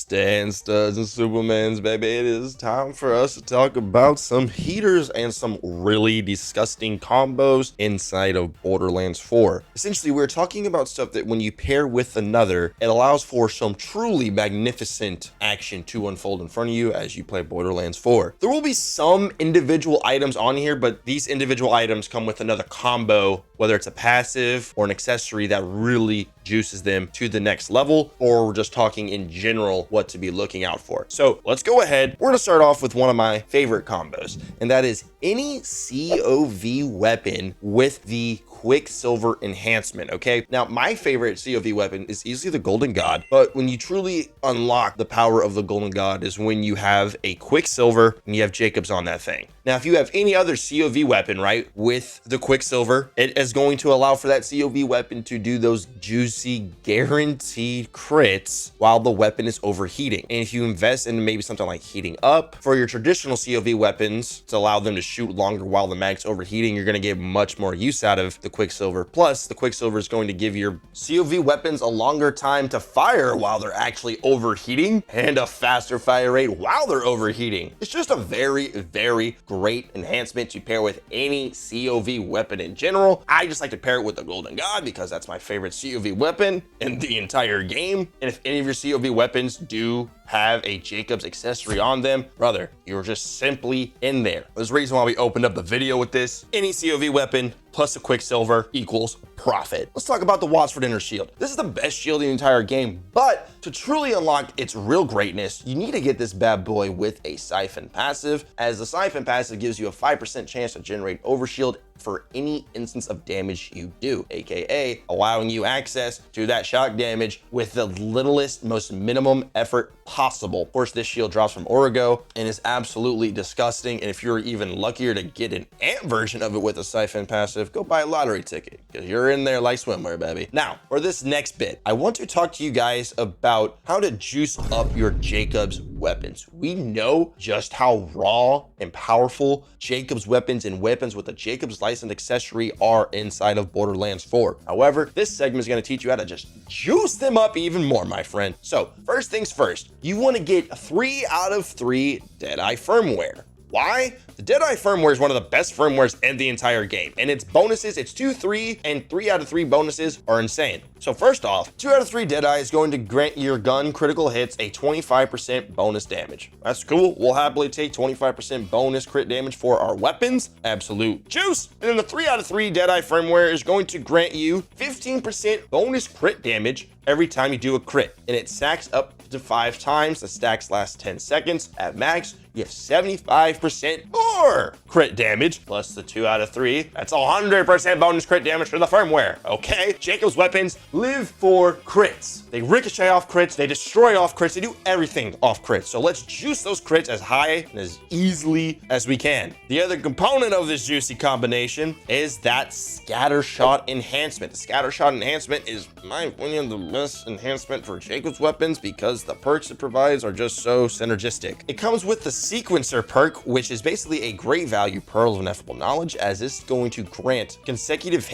Stan Studs and Supermans, baby. It is time for us to talk about some heaters and some really disgusting combos inside of Borderlands 4. Essentially, we're talking about stuff that when you pair with another, it allows for some truly magnificent action to unfold in front of you as you play Borderlands 4. There will be some individual items on here, but these individual items come with another combo, whether it's a passive or an accessory that really juices them to the next level, or we're just talking in general what to be looking out for. So let's go ahead. We're gonna start off with one of my favorite combos, and that is any CoV weapon with the Quicksilver enhancement. Okay, now my favorite CoV weapon is easily the Golden God, but when you truly unlock the power of the Golden God is when you have a Quicksilver and you have Jakobs on that thing. Now, if you have any other CoV weapon, right, with the Quicksilver, it is going to allow for that CoV weapon to do those juicy guaranteed crits while the weapon is overheating. And if you invest in maybe something like heating up for your traditional CoV weapons to allow them to shoot longer while the mag's overheating, you're going to get much more use out of the Quicksilver. Plus, the Quicksilver is going to give your CoV weapons a longer time to fire while they're actually overheating and a faster fire rate while they're overheating. It's just a very, very great enhancement to pair with any CoV weapon in general. I just like to pair it with the Golden God because that's my favorite CoV weapon in the entire game. And if any of your CoV weapons do have a Jakobs accessory on them, brother, you're just simply in there. There's a reason why we opened up the video with this. Any CoV weapon plus a Quicksilver equals profit. Let's talk about the Wattsford Inner Shield. This is the best shield in the entire game, but to truly unlock its real greatness, you need to get this bad boy with a Siphon passive, as the Siphon passive gives you a 5% chance to generate overshield for any instance of damage you do, aka allowing you access to that shock damage with the littlest, most minimum effort possible. Of course, this shield drops from Origo and is absolutely disgusting, and if you're even luckier to get an ant version of it with a Siphon passive, go buy a lottery ticket, because you're in there like swimwear, baby. Now, for this next bit, I want to talk to you guys about how to juice up your Jakobs weapons. We know just how raw and powerful Jakobs weapons and weapons with a Jakobs licensed accessory are inside of Borderlands 4. However, this segment is going to teach you how to just juice them up even more, my friend. So first things first, you want to get 3 out of 3 Deadeye firmware. Why? The Deadeye firmware is one of the best firmwares in the entire game, and its bonuses, its 2, 3, and 3 out of 3 bonuses are insane. So first off, 2 out of 3 Deadeye is going to grant your gun critical hits a 25% bonus damage. That's cool. We'll happily take 25% bonus crit damage for our weapons. Absolute juice. And then the 3 out of 3 Deadeye firmware is going to grant you 15% bonus crit damage every time you do a crit, and it stacks up to 5 times. The stacks last 10 seconds. At max, you have 75% more crit damage, plus the 2 out of 3. That's 100% bonus crit damage for the firmware. Okay, Jakobs weapons live for crits. They ricochet off crits, they destroy off crits, they do everything off crits. So let's juice those crits as high and as easily as we can. The other component of this juicy combination is that scatter shot enhancement. The scatter shot enhancement is, in my opinion, the best enhancement for Jakobs weapons because the perks it provides are just so synergistic. It comes with the sequencer perk, which is basically a great value pearl of ineffable knowledge, as it's going to grant consecutive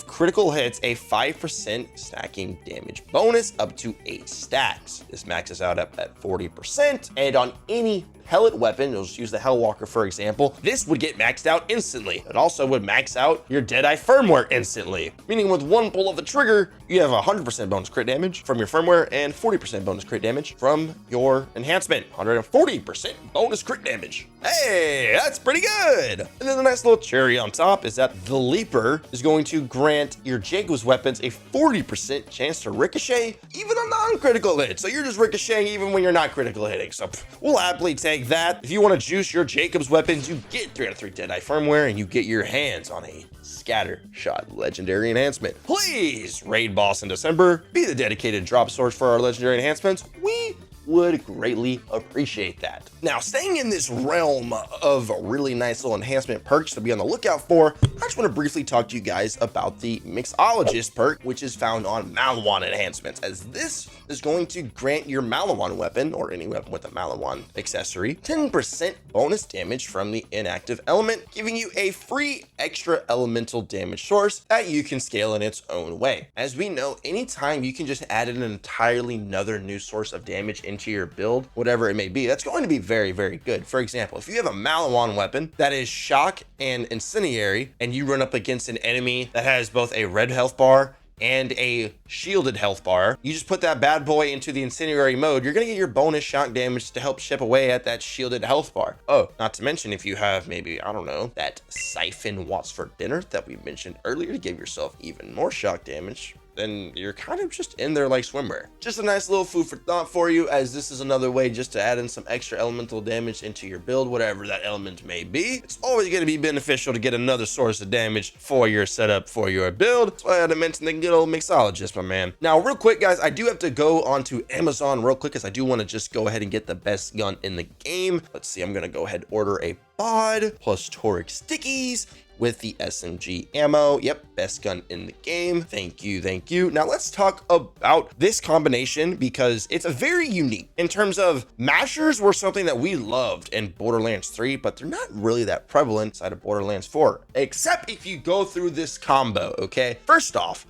critical hits, a 5% stacking damage bonus up to 8 stacks. This maxes out up at 40%, and on any pellet weapon, we'll just use the Hellwalker for example, this would get maxed out instantly. It also would max out your Deadeye firmware instantly, meaning with one pull of the trigger, you have 100% bonus crit damage from your firmware and 40% bonus crit damage from your enhancement. 140% bonus crit damage. Hey, that's pretty good. And then the nice little cherry on top is that the Leaper is going to grant your Jakobs weapons a 40% chance to ricochet even a non-critical hit. So you're just ricocheting even when you're not critical hitting. So we'll happily take that. If you want to juice your Jakobs weapons, you get 3 out of 3 Deadeye firmware and you get your hands on a scatter shot legendary enhancement. Please raid boss in December, be the dedicated drop source for our legendary enhancements. We would greatly appreciate that. Now, staying in this realm of really nice little enhancement perks to be on the lookout for, I just want to briefly talk to you guys about the MIxologist perk, which is found on Maliwan enhancements, as this is going to grant your Maliwan weapon, or any weapon with a Maliwan accessory, 10% bonus damage from the inactive element, giving you a free extra elemental damage source that you can scale in its own way. As we know, anytime you can just add an entirely another new source of damage into your build, whatever it may be, that's going to be very, very good. For example, if you have a Maliwan weapon that is shock and incendiary, and you run up against an enemy that has both a red health bar and a shielded health bar, you just put that bad boy into the incendiary mode, you're gonna get your bonus shock damage to help chip away at that shielded health bar. Oh, not to mention if you have maybe, I don't know, that Siphon Watts for dinner that we mentioned earlier to give yourself even more shock damage, then you're kind of just in there like swimwear. Just a nice little food for thought for you, as this is another way just to add in some extra elemental damage into your build, whatever that element may be. It's always going to be beneficial to get another source of damage for your setup, for your build. That's why I had to mention the good old MIxologist, my man. Now, real quick, guys, I do have to go onto Amazon real quick, because I do want to just go ahead and get the best gun in the game. Let's see, I'm going to go ahead and order a bod plus toric stickies with the SMG ammo. Yep, best gun in the game. Thank you, thank you. Now let's talk about this combination, because it's a very unique in terms of mashers were something that we loved in Borderlands 3, but they're not really that prevalent inside of Borderlands 4, except if you go through this combo, okay? First off,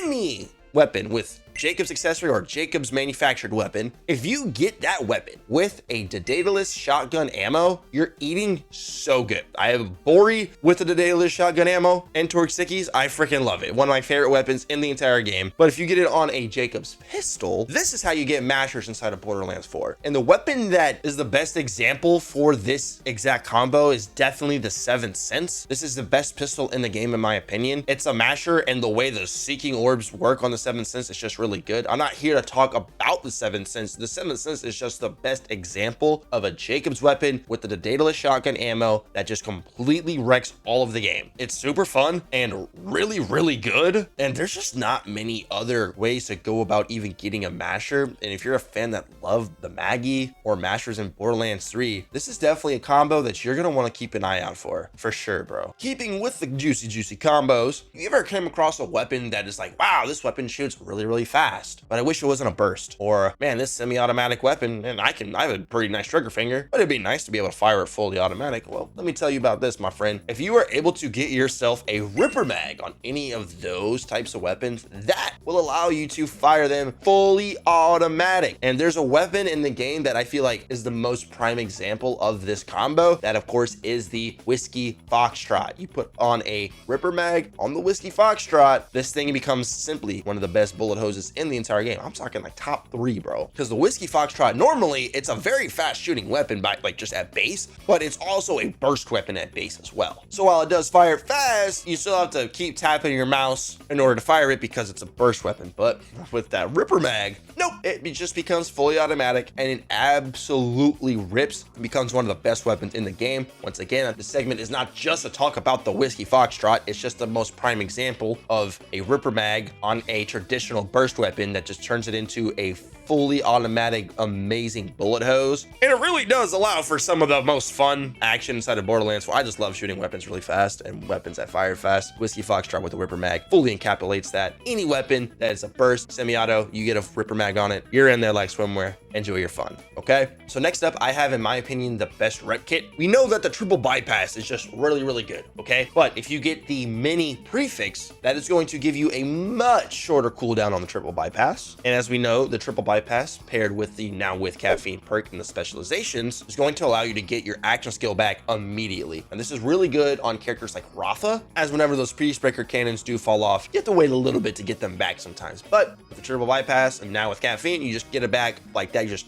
any weapon with Jakobs accessory or Jakobs manufactured weapon, if you get that weapon with a Daedalus shotgun ammo, you're eating so good. I have Bori with the Daedalus shotgun ammo and Torque Stickies. I freaking love it. One of my favorite weapons in the entire game. But if you get it on a Jakobs pistol, this is how you get mashers inside of Borderlands 4. And the weapon that is the best example for this exact combo is definitely the 7th Sense. This is the best pistol in the game, in my opinion. It's a masher, and the way the seeking orbs work on the 7th Sense is just really good. I'm not here to talk about the 7th Sense. The 7th Sense is just the best example of a Jakobs weapon with the Daedalus shotgun ammo that just completely wrecks all of the game. It's super fun and really, really good, and there's just not many other ways to go about even getting a masher. And if you're a fan that loved the Maggie or mashers in Borderlands 3, this is definitely a combo that you're gonna want to keep an eye out for sure, bro. Keeping with the juicy combos, you ever came across a weapon that is like, wow, this weapon shoots really, really fast, but I wish it wasn't a burst? Or, man, this semi-automatic weapon, and I have a pretty nice trigger finger, but it'd be nice to be able to fire it fully automatic. Well, let me tell you about this, my friend. If you are able to get yourself a Ripper Mag on any of those types of weapons, that will allow you to fire them fully automatic. And there's a weapon in the game that I feel like is the most prime example of this combo. That, of course, is the Whiskey Foxtrot. You put on a Ripper Mag on the Whiskey Foxtrot, this thing becomes simply one of the best bullet hoses in the entire game. I'm talking like top 3, bro. Because the Whiskey Foxtrot, normally it's a very fast shooting weapon by like just at base, but it's also a burst weapon at base as well. So while it does fire fast, you still have to keep tapping your mouse in order to fire it because it's a burst weapon. But with that Ripper Mag, nope, it just becomes fully automatic, and it absolutely rips. It becomes one of the best weapons in the game. Once again, this segment is not just to talk about the Whiskey Foxtrot, it's just the most prime example of a Ripper Mag on a traditional burst weapon that just turns it into a fully automatic, amazing bullet hose. And it really does allow for some of the most fun action inside of Borderlands 4. I just love shooting weapons really fast and weapons that fire fast. Whiskey Foxtrot with the Ripper Mag fully encapsulates that. Any weapon that is a burst, semi-auto, you get a Ripper Mag on it, you're in there like swimwear. Enjoy your fun, okay? So next up, I have, in my opinion, the best Repkit. We know that the triple bypass is just really, really good, okay? But if you get the mini prefix, that is going to give you a much shorter cooldown on the triple bypass. And as we know, the triple bypass paired with the now with caffeine perk and the specializations is going to allow you to get your action skill back immediately. And this is really good on characters like Ratha, as whenever those Peacebreaker cannons do fall off, you have to wait a little bit to get them back sometimes. But with the triple bypass and now with caffeine, you just get it back like that. You just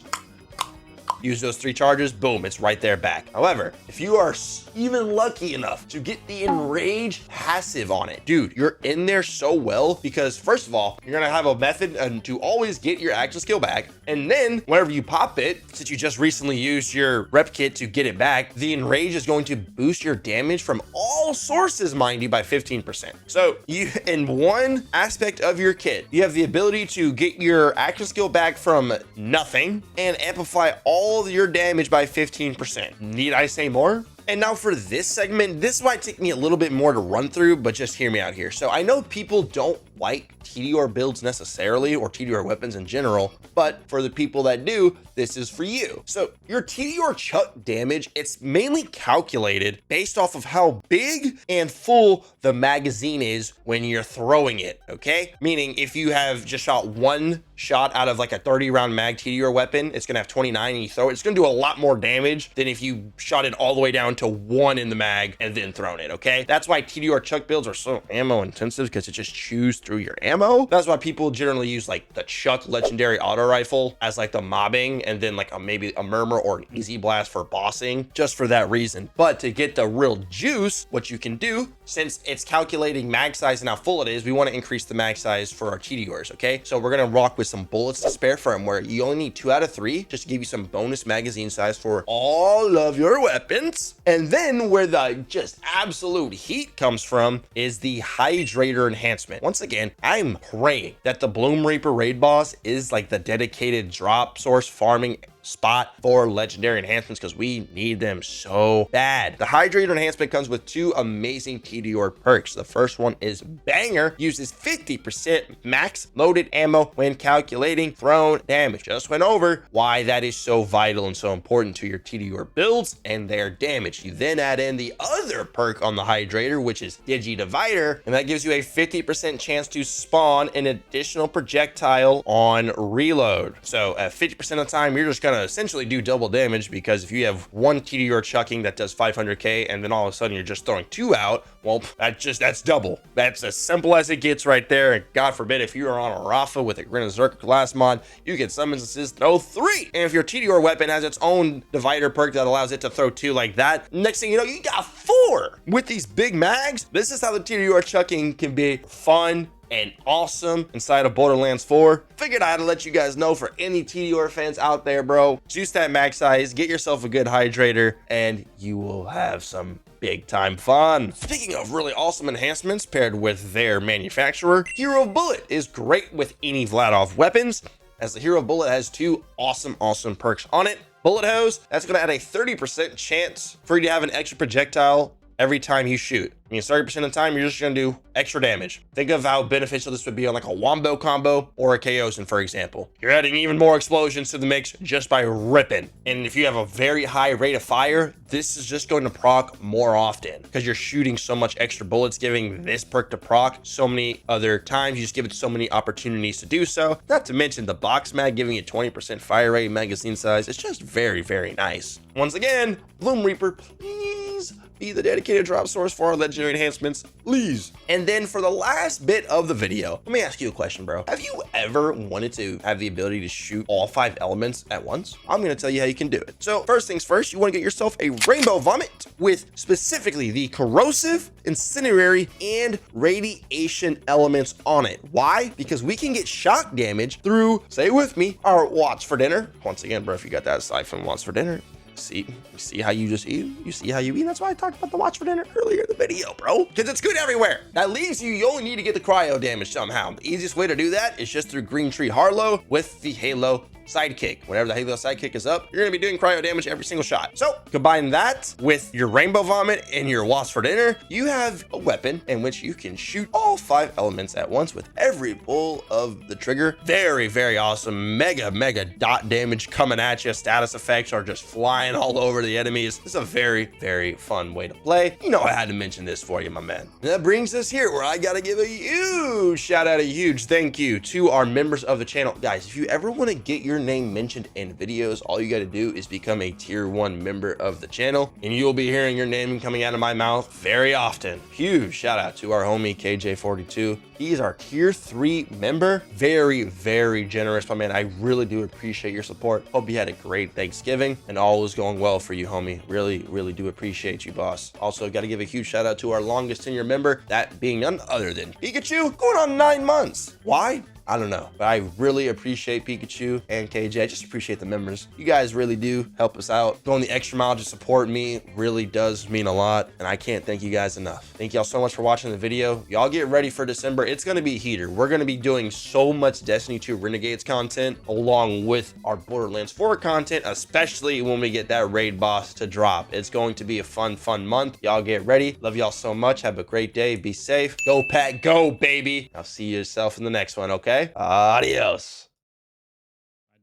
use those 3 charges, boom, it's right there back. However, if you are even lucky enough to get the Enrage passive on it, dude, you're in there so well, because first of all, you're gonna have a method to always get your action skill back. And then whenever you pop it, since you just recently used your Repkit to get it back, the Enrage is going to boost your damage from all sources, mind you, by 15%. So you, in one aspect of your kit, you have the ability to get your action skill back from nothing and amplify all of your damage by 15%. Need I say more? And now for this segment, this might take me a little bit more to run through, but just hear me out here. So I know people don't like Tediore builds necessarily, or Tediore weapons in general, but for the people that do, this is for you. So your Tediore chuck damage, it's mainly calculated based off of how big and full the magazine is when you're throwing it, okay? Meaning if you have just shot one shot out of like a 30 round mag Tediore weapon, it's gonna have 29 and you throw it, it's gonna do a lot more damage than if you shot it all the way down to 1 in the mag and then thrown it, okay? That's why Tediore chuck builds are so ammo intensive, because it just chews through your ammo. That's why people generally use like the chuck legendary auto rifle as like the mobbing, and then like maybe a murmur or an easy blast for bossing, just for that reason. But to get the real juice, what you can do, since it's calculating mag size and how full it is, we want to increase the mag size for our Tediores, okay? So we're gonna rock with some bullets to spare firmware. You only need 2 out of 3 just to give you some bonus magazine size for all of your weapons. And then where the just absolute heat comes from is the hydrator enhancement. Once again, I'm praying that the Bloom Reaper raid boss is like the dedicated drop source farming spot for legendary enhancements, because we need them so bad. The hydrator enhancement comes with 2 amazing Tediore perks. The first one is Banger, uses 50% max loaded ammo when calculating thrown damage. Just went over why that is so vital and so important to your Tediore builds and their damage. You then add in the other perk on the hydrator, which is Digi Divider, and that gives you a 50% chance to spawn an additional projectile on reload. So at 50% of the time, you're just gonna essentially do double damage, because if you have 1 Tediore chucking that does 500k and then all of a sudden you're just throwing 2 out, well, that's double. That's as simple as it gets right there. And God forbid, if you are on a Rafa with a Grin Zerk glass mod, you get summons assist throw 3. And if your Tediore weapon has its own divider perk that allows it to throw 2 like that, next thing you know, you got 4 with these big mags. This is how the Tediore chucking can be fun and awesome inside of Borderlands 4. Figured I had to let you guys know, for any Tediore fans out there, bro, juice that mag size, get yourself a good hydrator, and you will have some big time fun. Speaking of really awesome enhancements paired with their manufacturer, Hero Bullet is great with any Vladoff weapons, as the Hero Bullet has 2 awesome perks on it. Bullet Hose, that's going to add a 30% chance for you to have an extra projectile every time you shoot. I mean, 30% of the time, you're just gonna do extra damage. Think of how beneficial this would be on like a Wombo combo or a Chaosin, for example. You're adding even more explosions to the mix just by ripping. And if you have a very high rate of fire, this is just going to proc more often, because you're shooting so much extra bullets, giving this perk to proc so many other times. You just give it so many opportunities to do so. Not to mention the box mag giving it 20% fire rate, magazine size. It's just very nice. Once again, Bloom Reaper, please be the dedicated drop source for our legendary enhancements, please. And then for the last bit of the video, let me ask you a question, bro. Have you ever wanted to have the ability to shoot all 5 elements at once? I'm gonna tell you how you can do it. So first things first, you wanna get yourself a Rainbow Vomit with specifically the corrosive, incendiary, and radiation elements on it. Why? Because we can get shock damage through, say it with me, our Watch for Dinner. Once again, bro, if you got that Siphon Watch for Dinner, you see how you just eat? You see how you eat? That's why I talked about the Watch for Dinner earlier in the video, bro. Because it's good everywhere. That leaves you only need to get the cryo damage somehow. The easiest way to do that is just through Green Tree Harlow with the Halo Sidekick. Whenever the Halo Sidekick is up, you're gonna be doing cryo damage every single shot. So combine that with your Rainbow Vomit and your Wasp for Dinner, you have a weapon in which you can shoot all 5 elements at once with every pull of the trigger. Very awesome. Mega dot damage coming at you. Status effects are just flying all over the enemies. It's a very fun way to play. You know, I had to mention this for you, my man. And that brings us here where I gotta give a huge shout out, a huge thank you to our members of the channel. Guys, if you ever want to get your name mentioned in videos, all you got to do is become a tier 1 member of the channel, and you'll be hearing your name coming out of my mouth very often. Huge shout out to our homie KJ42. He is our tier 3 member. Very generous, my man. I really do appreciate your support. Hope you had a great Thanksgiving and all is going well for you, homie. Really do appreciate you, boss. Also, got to give a huge shout out to our longest tenure member, that being none other than Pikachu, going on 9 months. Why? I don't know, but I really appreciate Pikachu and KJ. I just appreciate the members. You guys really do help us out. Going the extra mile to support me really does mean a lot, and I can't thank you guys enough. Thank y'all so much for watching the video. Y'all get ready for December. It's gonna be heater. We're gonna be doing so much Destiny 2 Renegades content along with our Borderlands 4 content, especially when we get that raid boss to drop. It's going to be a fun month. Y'all get ready. Love y'all so much. Have a great day. Be safe. Go Pack, go baby. I'll see yourself in the next one, okay? Adios.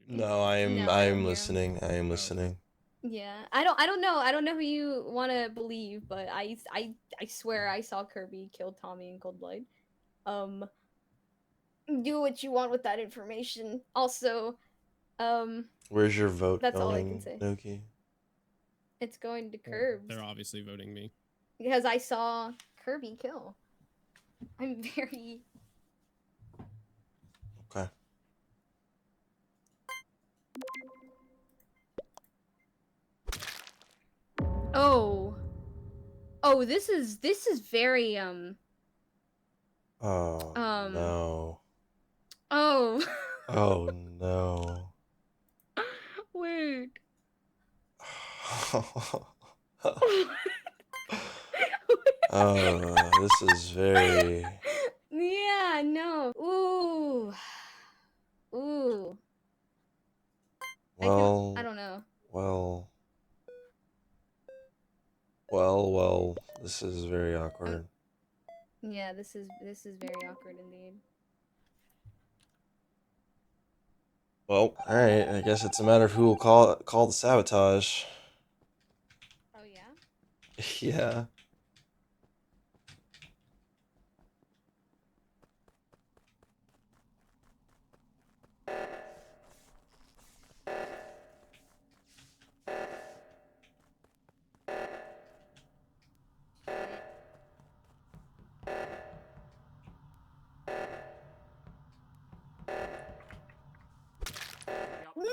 No, I am listening. I am listening. Yeah, I don't know who you want to believe, but I swear I saw Kirby kill Tommy in cold blood. Do what you want with that information. Also, where's your vote that's going, all I can say. Noki? It's going to Curbs. They're obviously voting me. Because I saw Kirby kill. I'm very... Okay. Oh. Oh, this is very, Oh, no. Oh. Oh, no. Weird. Oh, this is very... Yeah, no. Ooh. Ooh. Well... I don't know. Well, this is very awkward. Yeah, this is very awkward indeed. Well, alright, I guess it's a matter of who will call the sabotage. Oh, yeah? Yeah. No!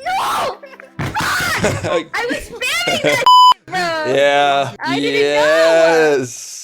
I was spamming that, bro! Yeah. I didn't know! Yes!